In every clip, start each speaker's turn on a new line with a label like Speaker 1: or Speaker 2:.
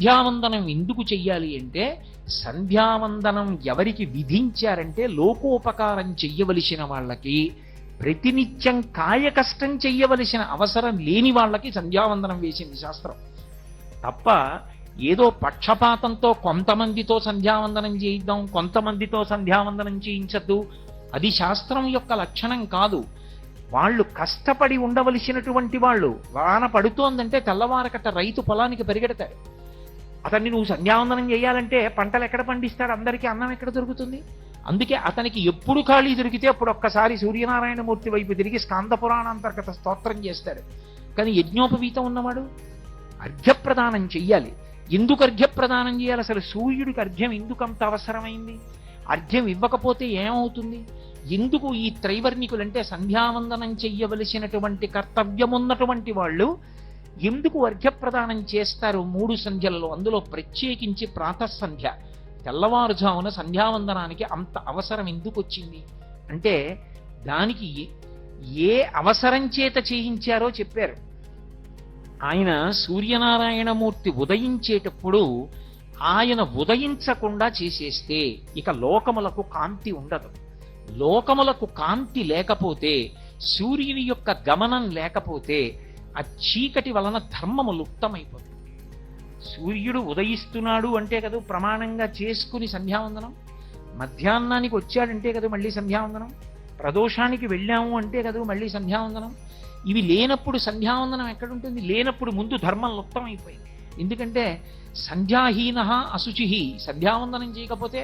Speaker 1: సంధ్యావందనం ఎందుకు చెయ్యాలి అంటే, సంధ్యావందనం ఎవరికి విధించారంటే లోకోపకారం చెయ్యవలసిన వాళ్ళకి, ప్రతినిత్యం కాయ కష్టం చెయ్యవలసిన అవసరం లేని వాళ్ళకి సంధ్యావందనం వేసింది శాస్త్రం. తప్ప ఏదో పక్షపాతంతో కొంతమందితో సంధ్యావందనం చేయిద్దాం, కొంతమందితో సంధ్యావందనం చేయించద్దు, అది శాస్త్రం యొక్క లక్షణం కాదు. వాళ్ళు కష్టపడి ఉండవలసినటువంటి వాళ్ళు, వాన పడుతోందంటే తెల్లవారకట్ట రైతు పొలానికి పరిగెడతాడు. అతన్ని నువ్వు సంధ్యావందనం చేయాలంటే పంటలు ఎక్కడ పండిస్తాడు, అందరికీ అన్నం ఎక్కడ దొరుకుతుంది? అందుకే అతనికి ఎప్పుడు ఖాళీ దొరికితే అప్పుడు ఒక్కసారి సూర్యనారాయణమూర్తి వైపు తిరిగి స్కాంద పురాణాంతర్గత స్తోత్రం చేస్తాడు. కానీ యజ్ఞోపవీతం ఉన్నవాడు అర్ఘ్యప్రదానం చెయ్యాలి. ఎందుకు అర్ఘ్యప్రదానం చేయాలి? అసలు సూర్యుడికి అర్ఘ్యం ఎందుకు అంత అవసరమైంది? అర్ఘ్యం ఇవ్వకపోతే ఏమవుతుంది? ఎందుకు ఈ త్రైవర్ణికులంటే సంధ్యావందనం చెయ్యవలసినటువంటి కర్తవ్యం ఉన్నటువంటి వాళ్ళు ఎందుకు అర్ఘ్యప్రదానం చేస్తారు 3 సంధ్యలలో? అందులో ప్రత్యేకించి ప్రాతఃసంధ్య, తెల్లవారుజామున సంధ్యావందనానికి అంత అవసరం ఎందుకు వచ్చింది అంటే, దానికి ఏ అవసరం చేత చేయించారో చెప్పారు. ఆయన సూర్యనారాయణమూర్తి ఉదయించేటప్పుడు ఆయన ఉదయించకుండా చేసేస్తే ఇక లోకములకు కాంతి ఉండదు. లోకములకు కాంతి లేకపోతే, సూర్యుని యొక్క గమనం లేకపోతే ఆ చీకటి వలన ధర్మము లుప్తమైపోతుంది. సూర్యుడు ఉదయిస్తున్నాడు అంటే కదా ప్రమాణంగా చేసుకుని సంధ్యావందనం, మధ్యాహ్నానికి వచ్చాడంటే కదా మళ్ళీ సంధ్యావందనం, ప్రదోషానికి వెళ్ళాము అంటే కదా మళ్ళీ సంధ్యావందనం. ఇవి లేనప్పుడు సంధ్యావందనం ఎక్కడుంటుంది? లేనప్పుడు ముందు ధర్మం లుప్తమైపోయింది. ఎందుకంటే సంధ్యాహీన అశుచి, సంధ్యావందనం చేయకపోతే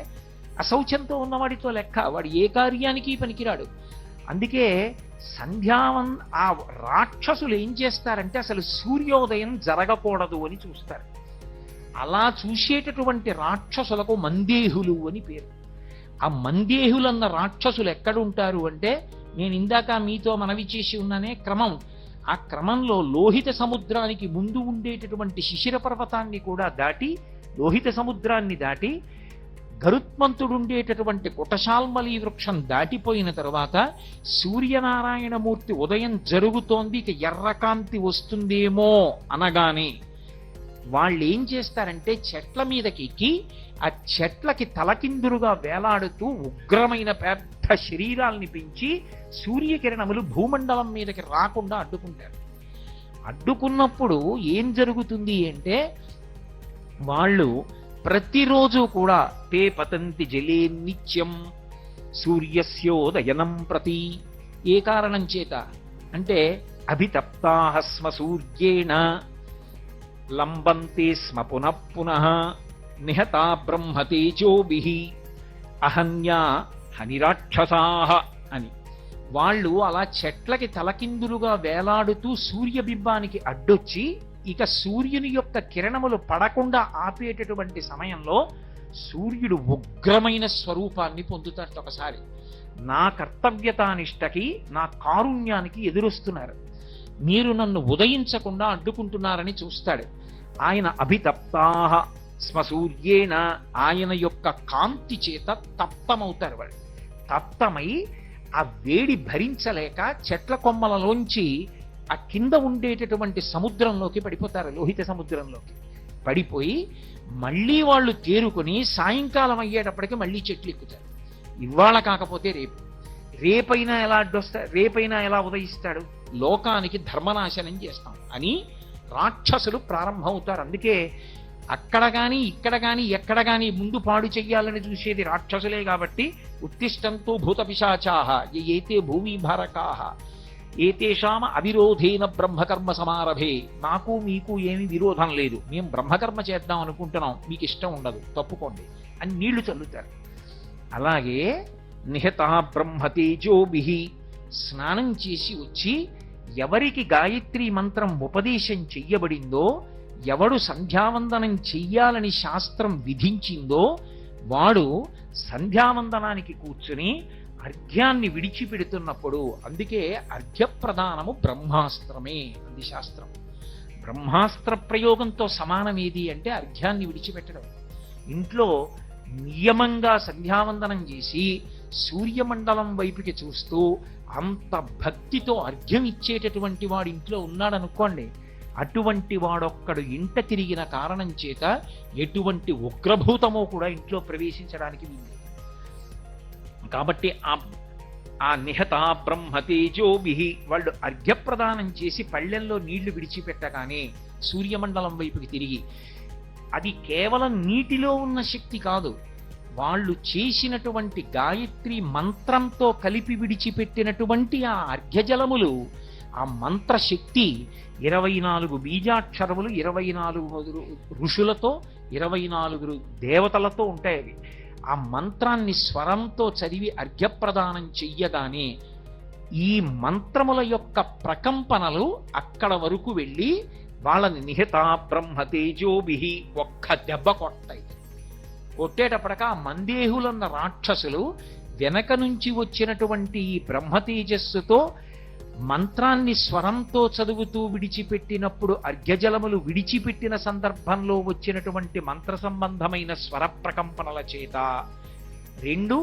Speaker 1: అశౌచంతో ఉన్నవాడితో లెక్క, వాడు ఏ కార్యానికి పనికిరాడు. అందుకే ఆ రాక్షసులు ఏం చేస్తారంటే అసలు సూర్యోదయం జరగకూడదు అని చూస్తారు. అలా చూసేటటువంటి రాక్షసులకు మందేహులు అని పేరు. ఆ మందేహులన్న రాక్షసులు ఎక్కడుంటారు అంటే, నేను ఇందాక మీతో మనవి చేసి ఉన్నానే క్రమం, ఆ క్రమంలో లోహిత సముద్రానికి ముందు ఉండేటటువంటి శిశిర పర్వతాన్ని కూడా దాటి, లోహిత సముద్రాన్ని దాటి గరుత్మంతుడుండేటటువంటి కుటశాల్మలి వృక్షం దాటిపోయిన తరువాత సూర్యనారాయణమూర్తి ఉదయం జరుగుతోంది, ఇక ఎర్రకాంతి వస్తుందేమో అనగానే వాళ్ళు ఏం చేస్తారంటే చెట్ల మీదకి ఎక్కి ఆ చెట్లకి తలకిందులుగా వేలాడుతూ ఉగ్రమైన పెద్ద శరీరాల్ని పెంచి సూర్యకిరణములు భూమండలం మీదకి రాకుండా అడ్డుకుంటారు. అడ్డుకున్నప్పుడు ఏం జరుగుతుంది అంటే, వాళ్ళు ప్రతిరోజు కూడా తే పతంతి జలే నిత్యం సూర్యస్యోదయనం ప్రతి. ఏ కారణం చేత అంటే, అభితప్తాః స్మ సూర్యేణ లంబంతే స్మ పునః పునః నిహతా బ్రహ్మతేజోభిః అహన్యా హనిరాక్షసాః అని. వాళ్ళు అలా చెట్లకి తలకిందులుగా వేలాడుతూ సూర్యబింబానికి అడ్డొచ్చి, ఇక సూర్యుని యొక్క కిరణములు పడకుండా ఆపేటటువంటి సమయంలో సూర్యుడు ఉగ్రమైన స్వరూపాన్ని పొందుతాడు. ఒకసారి నా కర్తవ్యతానిష్టకి, నా కారుణ్యానికి ఎదురొస్తున్నారు, మీరు నన్ను ఉదయించకుండా అడ్డుకుంటున్నారని చూస్తాడు. ఆయన అభితప్తాః స్మ సూర్యేణ, ఆయన యొక్క కాంతి చేత తప్తమవుతారు. వాళ్ళు తప్తమై ఆ వేడి భరించలేక చెట్ల కొమ్మలలోంచి ఆ కింద ఉండేటటువంటి సముద్రంలోకి పడిపోతారు, లోహిత సముద్రంలోకి పడిపోయి మళ్ళీ వాళ్ళు తేరుకొని సాయంకాలం అయ్యేటప్పటికి మళ్ళీ చెట్లు ఎక్కుతారు. ఇవాళ కాకపోతే రేపు, రేపైనా ఎలా అడ్డొస్తా, రేపైనా ఎలా ఉదయిస్తాడు, లోకానికి ధర్మనాశనం చేస్తాం అని రాక్షసులు ప్రారంభమవుతారు. అందుకే అక్కడ కానీ ఇక్కడ కానీ ఎక్కడ కానీ ముందు పాడు చెయ్యాలని చూసేది రాక్షసులే. కాబట్టి ఉత్తిష్టంతో భూత పిశాచాః ఏతే భూమి భారకాః ఏతేషామ అవిరోధేన బ్రహ్మకర్మ సమారభే. నాకు మీకు ఏమీ విరోధం లేదు, మేము బ్రహ్మకర్మ చేద్దాం అనుకుంటున్నాం, మీకు ఇష్టం ఉండదు, తప్పుకోండి అని నీళ్లు చల్లుతారు. అలాగే నిహతా బ్రహ్మతేజోభిః, స్నానం చేసి వచ్చి ఎవరికి గాయత్రి మంత్రం ఉపదేశం చెయ్యబడిందో, ఎవడు సంధ్యావందనం చెయ్యాలని శాస్త్రం విధించిందో వాడు సంధ్యావందనానికి కూర్చుని అర్ఘ్యాన్ని విడిచిపెడుతున్నప్పుడు, అందుకే అర్ఘ్యప్రదానము బ్రహ్మాస్త్రమే అంది శాస్త్రం. బ్రహ్మాస్త్ర ప్రయోగంతో సమానమేది అంటే అర్ఘ్యాన్ని విడిచిపెట్టడం. ఇంట్లో నియమంగా సంధ్యావందనం చేసి సూర్యమండలం వైపుకి చూస్తూ అంత భక్తితో అర్ఘ్యం ఇచ్చేటటువంటి వాడు ఇంట్లో ఉన్నాడనుకోండి, అటువంటి వాడొక్కడు ఇంట తిరిగిన కారణం చేత ఎటువంటి ఉగ్రభూతమో కూడా ఇంట్లో ప్రవేశించడానికి వీలు. కాబట్టి ఆ నిహత బ్రహ్మతేజోభి వాళ్ళు అర్ఘ్యప్రదానం చేసి పళ్ళెంలో నీళ్లు విడిచిపెట్టగానే సూర్యమండలం వైపుకి తిరిగి, అది కేవలం నీటిలో ఉన్న శక్తి కాదు, వాళ్ళు చేసినటువంటి గాయత్రి మంత్రంతో కలిపి విడిచిపెట్టినటువంటి ఆ అర్ఘ్యజలములు, ఆ మంత్రశక్తి 24 బీజాక్షరములు 24 ఋషులతో 24 దేవతలతో ఉంటాయి. అవి ఆ మంత్రాన్ని స్వరంతో చదివి అర్ఘ్యప్రదానం చెయ్యగానే ఈ మంత్రముల యొక్క ప్రకంపనలు అక్కడ వరకు వెళ్ళి వాళ్ళని నిహత బ్రహ్మతేజోభి ఒక్క దెబ్బ కొట్టాయి. కొట్టేటప్పటిక ఆ మందేహులన్న రాక్షసులు వెనక నుంచి వచ్చినటువంటి ఈ బ్రహ్మతేజస్సుతో మంత్రాన్ని స్వరంతో చదువుతూ విడిచిపెట్టినప్పుడు అర్ఘ్యజలములు విడిచిపెట్టిన సందర్భంలో వచ్చినటువంటి మంత్ర సంబంధమైన స్వర ప్రకంపనల చేత, 2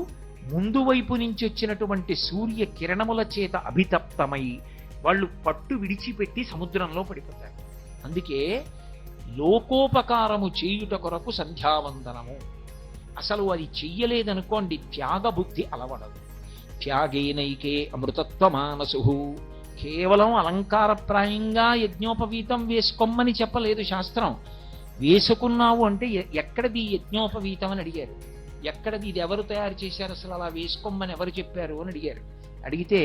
Speaker 1: ముందు వైపు నుంచి వచ్చినటువంటి సూర్య కిరణముల చేత అభితప్తమై వాళ్ళు పట్టు విడిచిపెట్టి సముద్రంలో పడిపోతారు. అందుకే లోకోపకారము చేయుట కొరకు సంధ్యావందనము. అసలు అది చెయ్యలేదనుకోండి త్యాగబుద్ధి అలవడదు. త్యాగేనైకే అమృతత్వమానసు. కేవలం అలంకారప్రాయంగా యజ్ఞోపవీతం వేసుకోమని చెప్పలేదు శాస్త్రం. వేసుకున్నావు అంటే ఎక్కడది యజ్ఞోపవీతం అని అడిగారు. ఎక్కడది, ఇది ఎవరు తయారు చేశారు, అసలు అలా వేసుకోమని ఎవరు చెప్పారు అని అడిగారు. అడిగితే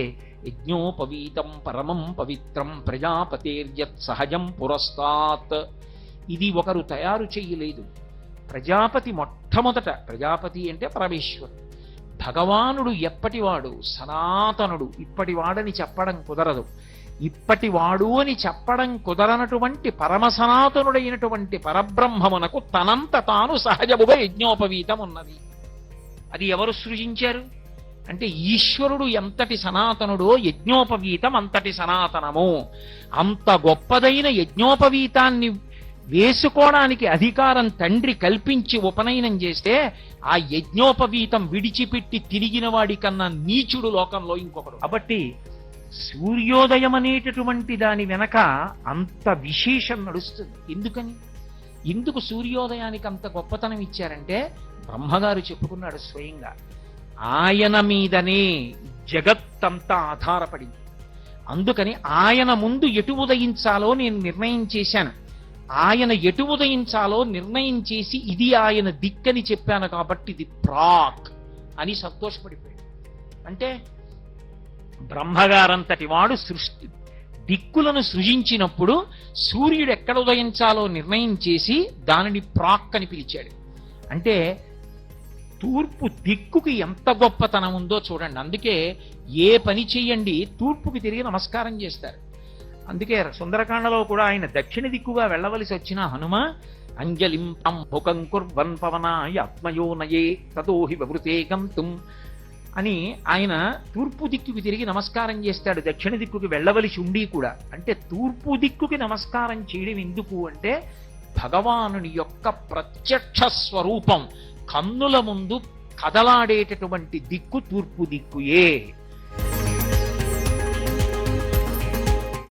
Speaker 1: యజ్ఞోపవీతం పరమం పవిత్రం ప్రజాపతేర్యత్ సహజం పురస్తాత్. ఇది ఒకరు తయారు చెయ్యలేదు. ప్రజాపతి మొట్టమొదట, ప్రజాపతి అంటే పరమేశ్వరుడు, భగవానుడు ఎప్పటివాడు, సనాతనుడు, ఇప్పటివాడని చెప్పడం కుదరదు. ఇప్పటివాడు అని చెప్పడం కుదరనటువంటి పరమ సనాతనుడైనటువంటి పరబ్రహ్మమునకు తనంత తాను సహజముగా యజ్ఞోపవీతం ఉన్నది. అది ఎవరు సృజించారు అంటే ఈశ్వరుడు ఎంతటి సనాతనుడో యజ్ఞోపవీతం అంతటి సనాతనము. అంత గొప్పదైన యజ్ఞోపవీతాన్ని వేసుకోవడానికి అధికారం తండ్రి కల్పించి ఉపనయనం చేస్తే ఆ యజ్ఞోపవీతం విడిచిపెట్టి తిరిగిన వాడి కన్నా నీచుడు లోకంలో ఇంకొకడు. కాబట్టి సూర్యోదయం అనేటటువంటి దాని వెనక అంత విశేషం నడుస్తుంది. ఎందుకు సూర్యోదయానికి అంత గొప్పతనం ఇచ్చారంటే బ్రహ్మగారు చెప్పుకున్నాడు స్వయంగా, ఆయన మీదనే జగత్తంతా ఆధారపడింది. అందుకని ఆయన ముందు ఎటు ఉదయించాలో నేను నిర్ణయం చేశాను. ఆయన ఎటు ఉదయించాలో నిర్ణయం చేసి ఇది ఆయన దిక్కని చెప్పాను కాబట్టి ఇది ప్రాక్ అని సంతోషపడిపోయాడు. అంటే బ్రహ్మగారంతటి వాడు దిక్కులను సృజించినప్పుడు సూర్యుడు ఎక్కడ ఉదయించాలో నిర్ణయం చేసి దానిని ప్రాక్ అని పిలిచాడు. అంటే తూర్పు దిక్కుకి ఎంత గొప్పతనం ఉందో చూడండి. అందుకే ఏ పని చెయ్యండి తూర్పుకి తిరిగి నమస్కారం చేస్తారు. అందుకే సుందరకాండలో కూడా ఆయన దక్షిణ దిక్కుగా వెళ్ళవలసి వచ్చిన హనుమ అంజలిం ముఖం కుర్వన్ పవనాయ ఆత్మయోనయే తతోహి వృతే గంతుం అని ఆయన తూర్పు దిక్కుకి తిరిగి నమస్కారం చేస్తాడు, దక్షిణ దిక్కుకి వెళ్ళవలసి ఉండి కూడా. అంటే తూర్పు దిక్కుకి నమస్కారం చేయడం ఎందుకు అంటే భగవానుని యొక్క ప్రత్యక్ష స్వరూపం కన్నుల ముందు కదలాడేటటువంటి దిక్కు తూర్పు దిక్కుయే.